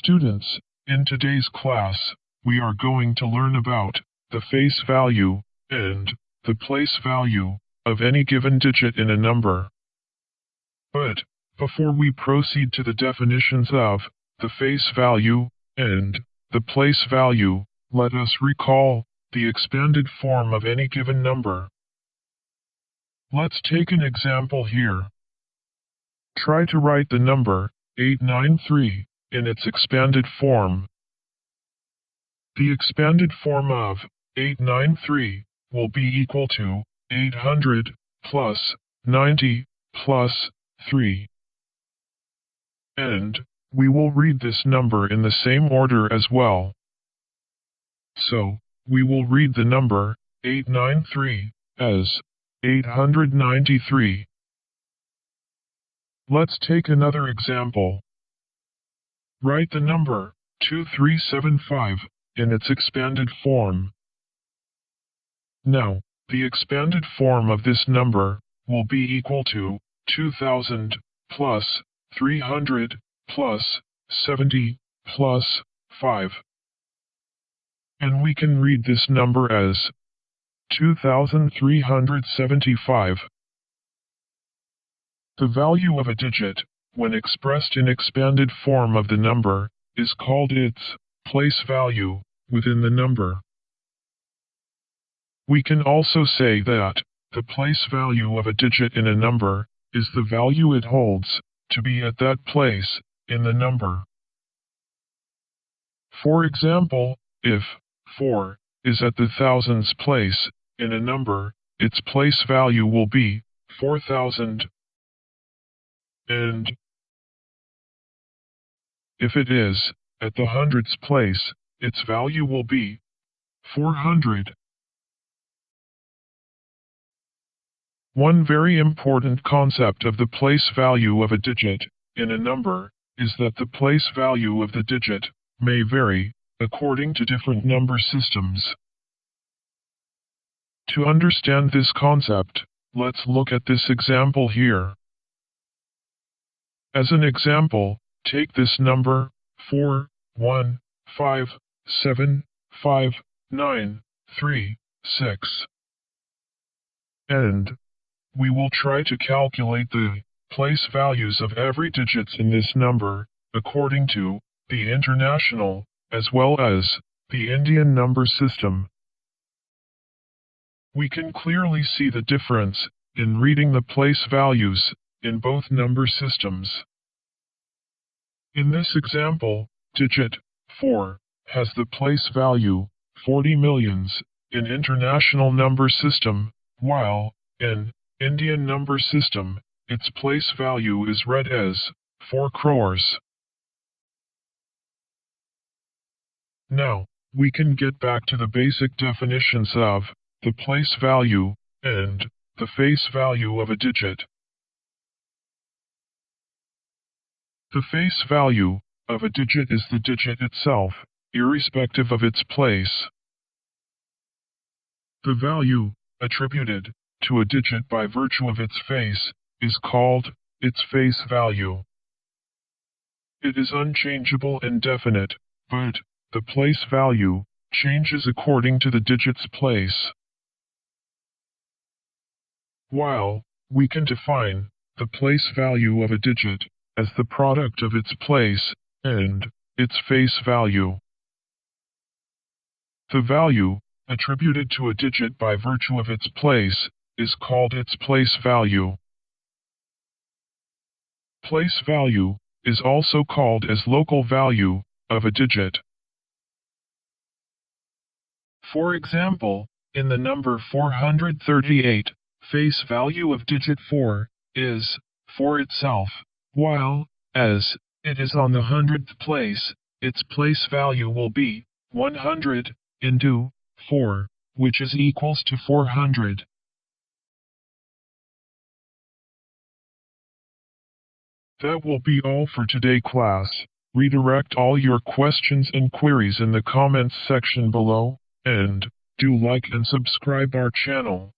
Students, in today's class, we are going to learn about the face value and the place value of any given digit in a number. But, before we proceed to the definitions of the face value and the place value, let us recall the expanded form of any given number. Let's take an example here. Try to write the number 893 in its expanded form. The expanded form of 893 will be equal to 800 plus 90 plus 3. And we will read this number in the same order as well. So, we will read the number 893 as 893. Let's take another example. Write the number 2375 in its expanded form. Now, the expanded form of this number will be equal to 2000 plus 300 plus 70 plus 5. And we can read this number as 2375. The value of a digit, when expressed in expanded form of the number, is called its place value within the number. We can also say that the place value of a digit in a number is the value it holds to be at that place in the number. For example, if 4 is at the thousands place in a number, its place value will be 4000. And if it is at the hundreds place, its value will be 400. One very important concept of the place value of a digit in a number is that the place value of the digit may vary according to different number systems. To understand this concept, let's look at this example here. As an example, take this number 415759336. And we will try to calculate the place values of every digits in this number according to the international as well as the Indian number system. We can clearly see the difference in reading the place values in both number systems. In this example, digit 4 has the place value 40 millions in international number system, while in Indian number system, its place value is read as 4 crores. Now, we can get back to the basic definitions of the place value and the face value of a digit. The face value of a digit is the digit itself, irrespective of its place. The value attributed to a digit by virtue of its face is called its face value. It is unchangeable and definite, but the place value changes according to the digit's place. While we can define the place value of a digit as the product of its place and its face value. The value attributed to a digit by virtue of its place is called its place value. Place value is also called as local value of a digit. For example, in the number 438, face value of digit 4 is 4 itself, while, as it is on the 100th place, its place value will be 100 into 4, which is equals to 400. That will be all for today, class. Redirect all your questions and queries in the comments section below, and do like and subscribe our channel.